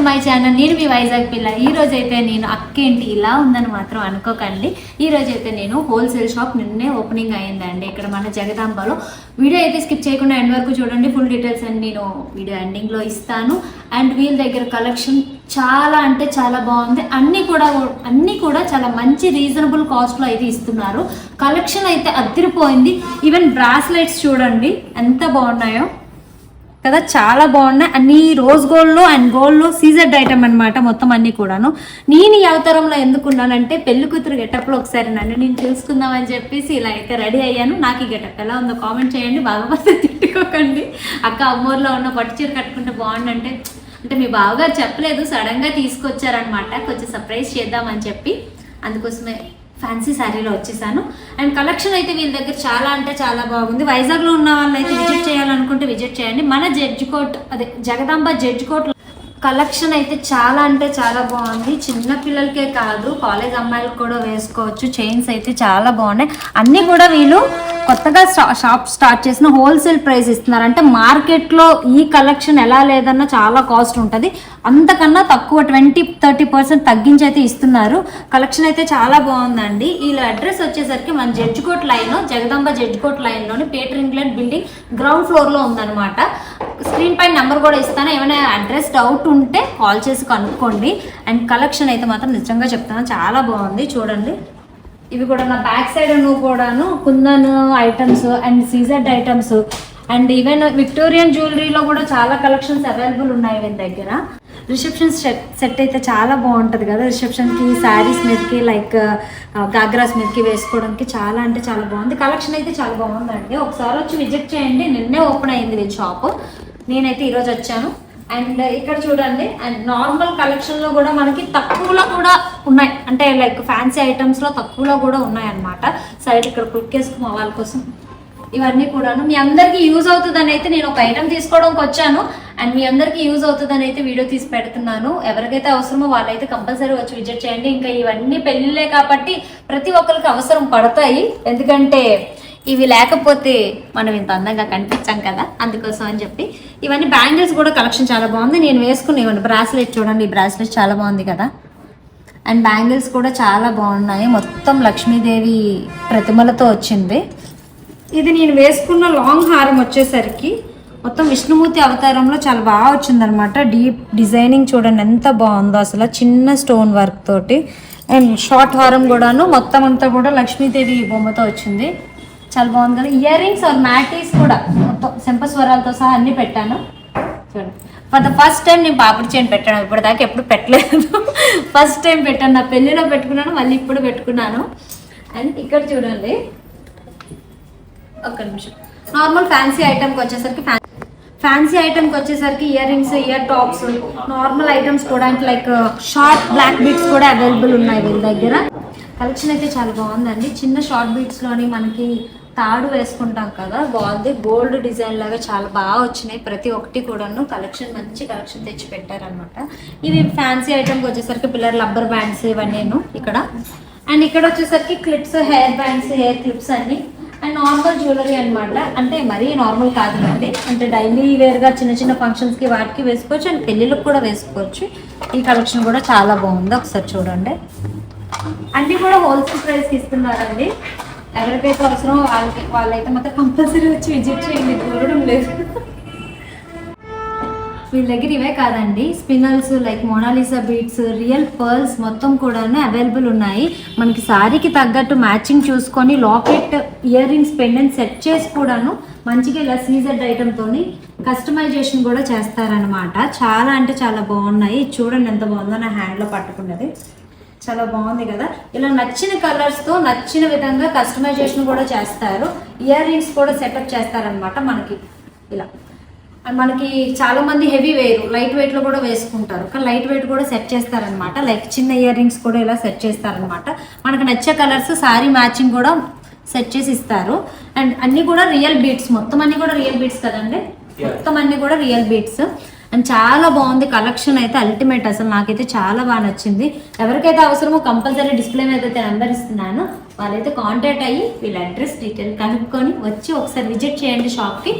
My channel. నేను మీ వైజాగ్ పిల్ల. ఈ రోజు అయితే నేను అక్కేంటి ఇలా ఉందని మాత్రం అనుకోకండి. ఈ రోజు అయితే నేను హోల్సేల్ షాప్ నిన్నే ఓపెనింగ్ అయ్యిందండి ఇక్కడ మన జగదాంబలో. వీడియో అయితే స్కిప్ చేయకుండా ఎండ్ వరకు చూడండి. ఫుల్ డీటెయిల్స్ అని నేను వీడియో ఎండింగ్లో ఇస్తాను. అండ్ వీళ్ళ దగ్గర కలెక్షన్ చాలా అంటే చాలా బాగుంది. అన్నీ కూడా చాలా మంచి రీజనబుల్ కాస్ట్లో అయితే ఇస్తున్నారు. కలెక్షన్ అయితే అదిరిపోయింది. ఈవెన్ బ్రాస్లెట్స్ చూడండి ఎంత బాగున్నాయో కదా, చాలా బాగున్నాయి. అన్ని రోజ్ గోల్డ్లో అండ్ గోల్డ్లో సీజర్డ్ ఐటమ్ అనమాట మొత్తం అన్నీ కూడాను. నేను ఈ అవతారంలో ఎందుకున్నానంటే పెళ్లి కూతురు గెటప్లో ఒకసారి నన్ను నేను తెలుసుకుందామని చెప్పేసి ఇలా అయితే రెడీ అయ్యాను. నాకు ఈ గెటప్ ఎలా ఉందో కామెంట్ చేయండి. బాగా తిట్టుకోకండి. అక్క అమ్మూరులో ఉన్న పట్టు చీర కట్టుకుంటే బాగుండంటే అంటే మీ బావగారు చెప్పలేదు, సడన్గా తీసుకొచ్చారనమాట. కొంచెం సర్ప్రైజ్ చేద్దామని చెప్పి అందుకోసమే ఫ్యాన్సీ శారీలో వచ్చేసాను. అండ్ కలెక్షన్ అయితే వీళ్ళ దగ్గర చాలా అంటే చాలా బాగుంది. వైజాగ్లో ఉన్న వాళ్ళు అయితే విజిట్ చేయాలనుకుంటే విజిట్ చేయండి. మన జగదాంబ జడ్జి కోట్ కలెక్షన్ అయితే చాలా అంటే చాలా బాగుంది. చిన్న పిల్లలకే కాదు కాలేజ్ అమ్మాయిలకు కూడా వేసుకోవచ్చు. చైన్స్ అయితే చాలా బాగున్నాయి. అన్నీ కూడా వీళ్ళు కొత్తగా షాప్ స్టార్ట్ చేసిన హోల్సేల్ ప్రైస్ ఇస్తున్నారు. అంటే మార్కెట్లో ఈ కలెక్షన్ ఎలా లేదన్నా చాలా కాస్ట్ ఉంటుంది, అంతకన్నా తక్కువ 20-30% తగ్గించి అయితే ఇస్తున్నారు. కలెక్షన్ అయితే చాలా బాగుందండి. వీళ్ళ అడ్రస్ వచ్చేసరికి మన జడ్జికోట్ లైన్, జగదాంబ జడ్జికోట్ లైన్లోని పీటర్ ఇంగ్లాండ్ బిల్డింగ్ గ్రౌండ్ ఫ్లోర్లో ఉందన్నమాట. స్క్రీన్ పైన నెంబర్ కూడా ఇస్తాను. ఏమైనా అడ్రస్ డౌట్ ఉంటే కాల్ చేసి కనుక్కోండి. అండ్ కలెక్షన్ అయితే మాత్రం నిజంగా చెప్తాను చాలా బాగుంది. చూడండి ఇవి కూడా నా బ్యాక్ సైడ్ కూడాను కుందన్ ఐటమ్స్ అండ్ సీజర్డ్ ఐటమ్స్ అండ్ ఈవెన్ విక్టోరియన్ జ్యువెలరీలో కూడా చాలా కలెక్షన్స్ అవైలబుల్ ఉన్నాయి వీళ్ళ దగ్గర. రిసెప్షన్ సెట్ అయితే చాలా బాగుంటుంది కదా, రిసెప్షన్కి శారీస్ మీదకి లైక్ గాగ్రాస్ మీదకి వేసుకోవడానికి చాలా అంటే చాలా బాగుంది. కలెక్షన్ అయితే చాలా బాగుందండి. ఒకసారి వచ్చి విజిట్ చేయండి. నిన్నే ఓపెన్ అయింది వీళ్ళ షాప్. నేనైతే ఈరోజు వచ్చాను. అండ్ ఇక్కడ చూడండి అండ్ నార్మల్ కలెక్షన్లో కూడా మనకి తక్కువలో కూడా ఉన్నాయి. అంటే లైక్ ఫ్యాన్సీ ఐటమ్స్లో తక్కువలో కూడా ఉన్నాయన్నమాట. సైడ్ ఇక్కడ క్లిక్ చేసుకున్న వాళ్ళ కోసం ఇవన్నీ కూడాను మీ అందరికీ యూజ్ అవుతుందని అయితే నేను ఒక ఐటమ్ తీసుకోవడానికి వచ్చాను. అండ్ మీ అందరికీ యూజ్ అవుతుందని అయితే వీడియో తీసి పెడుతున్నాను. ఎవరికైతే అవసరమో వాళ్ళైతే కంపల్సరీ వచ్చి విజిట్ చేయండి. ఇంకా ఇవన్నీ పెళ్ళిళ్ళే కాబట్టి ప్రతి ఒక్కరికి అవసరం పడతాయి. ఎందుకంటే ఇవి లేకపోతే మనం ఇంత అందంగా కనిపించాం కదా, అందుకోసం అని చెప్పి ఇవన్నీ బ్యాంగిల్స్ కూడా కలెక్షన్ చాలా బాగుంది. నేను వేసుకునేవ్వండి బ్రాస్లెట్ చూడండి, ఈ బ్రాస్లెట్ చాలా బాగుంది కదా. అండ్ బ్యాంగిల్స్ కూడా చాలా బాగున్నాయి. మొత్తం లక్ష్మీదేవి ప్రతిమలతో వచ్చింది. ఇది నేను వేసుకున్న లాంగ్ హారం వచ్చేసరికి మొత్తం విష్ణుమూర్తి అవతారంలో చాలా బాగా వచ్చిందనమాట. డీప్ డిజైనింగ్ చూడండి ఎంత బాగుందో అసలు, చిన్న స్టోన్ వర్క్ తోటి. అండ్ షార్ట్ హారం కూడాను మొత్తం అంతా కూడా లక్ష్మీదేవి బొమ్మతో వచ్చింది. చాలా బాగుంది కదా. ఇయర్ రింగ్స్ ఆర్ మ్యాటీస్ కూడా మొత్తం శంపస్వరాలతో సహా అన్ని పెట్టాను. చూడండి ఫర్ ద ఫస్ట్ టైం నేను పాపిడి చైన్ పెట్టాను. ఇప్పటిదాకా ఎప్పుడు పెట్టలేదు, ఫస్ట్ టైం పెట్టాను. నా పెళ్ళిలో పెట్టుకున్నాను, మళ్ళీ ఇప్పుడు పెట్టుకున్నాను. అండ్ ఇక్కడ చూడండి ఒక్క నిమిషం. నార్మల్ ఫ్యాన్సీ ఐటమ్కి వచ్చేసరికి ear rings, ear tops, normal items కూడా లైక్ షార్ట్ బ్లాక్ బీడ్స్ కూడా అవైలబుల్ ఉన్నాయి వీళ్ళ దగ్గర. కలెక్షన్ అయితే చాలా బాగుందండి. చిన్న షార్ట్ బీడ్స్లోని మనకి తాడు వేసుకుంటాం కదా, బాగుంది. గోల్డ్ డిజైన్ లాగా చాలా బాగా వచ్చినాయి ప్రతి ఒక్కటి కూడాను. కలెక్షన్ మంచి కలెక్షన్ తెచ్చి పెట్టారనమాట. ఇవి ఫ్యాన్సీ ఐటమ్కి వచ్చేసరికి పిల్లర్ రబ్బర్ బ్యాండ్స్ ఇవన్నీ ఇక్కడ. అండ్ ఇక్కడ వచ్చేసరికి clips, hair bands, hair clips అన్ని. అండ్ నార్మల్ జ్యువెలరీ అనమాట. అంటే మరీ నార్మల్ కాదు అండి, అంటే డైలీ వేర్గా చిన్న చిన్న ఫంక్షన్స్కి వాటికి వేసుకోవచ్చు. అండ్ పెళ్ళిళ్ళకి కూడా వేసుకోవచ్చు. ఈ కలెక్షన్ కూడా చాలా బాగుంది. ఒకసారి చూడండి. అన్నీ కూడా హోల్సేల్ ప్రైస్కి ఇస్తున్నారండి. ఎవరికైతే అవసరం వాళ్ళైతే మాత్రం కంపల్సరీ వచ్చి విజిట్ చేయండి, దూరడం లేదు. వీళ్ళ దగ్గర ఇవే కాదండి, spinels like Mona Lisa beads, real pearls మొత్తం కూడా అవైలబుల్ ఉన్నాయి. మనకి శారీకి తగ్గట్టు మ్యాచింగ్ చూసుకొని locket, earrings, pendant set చేసి కూడాను మంచిగా ఇలా సీజర్డ్ ఐటమ్తో కస్టమైజేషన్ కూడా చేస్తారనమాట. చాలా అంటే చాలా బాగున్నాయి. చూడండి ఎంత బాగుందో, నా హ్యాండ్లో పట్టుకున్నది చాలా బాగుంది కదా. ఇలా నచ్చిన కలర్స్తో నచ్చిన విధంగా కస్టమైజేషన్ కూడా చేస్తారు. ఇయర్ రింగ్స్ కూడా సెటప్ చేస్తారనమాట మనకి ఇలా. మనకి చాలా మంది హెవీ వేరు, లైట్ వెయిట్లో కూడా వేసుకుంటారు, కానీ లైట్ వెయిట్ కూడా సెట్ చేస్తారనమాట. లైక్ చిన్న ఇయర్ రింగ్స్ కూడా ఇలా సెట్ చేస్తారనమాట. మనకు నచ్చే కలర్స్ శారీ మ్యాచింగ్ కూడా సెట్ చేసి ఇస్తారు. అండ్ అన్నీ కూడా రియల్ బీడ్స్, మొత్తం అన్నీ కూడా రియల్ బీడ్స్ కదండి, మొత్తం అన్నీ కూడా రియల్ బీడ్స్. అండ్ చాలా బాగుంది కలెక్షన్ అయితే, అల్టిమేట్. అసలు నాకైతే చాలా బాగా నచ్చింది. ఎవరికైతే అవసరమో కంపల్సరీ డిస్ప్లే మీద అయితే నెంబర్ ఇస్తున్నాను, వాళ్ళైతే కాంటాక్ట్ అయ్యి వీళ్ళ అడ్రస్ డీటెయిల్ కనుక్కొని వచ్చి ఒకసారి విజిట్ చేయండి షాప్కి.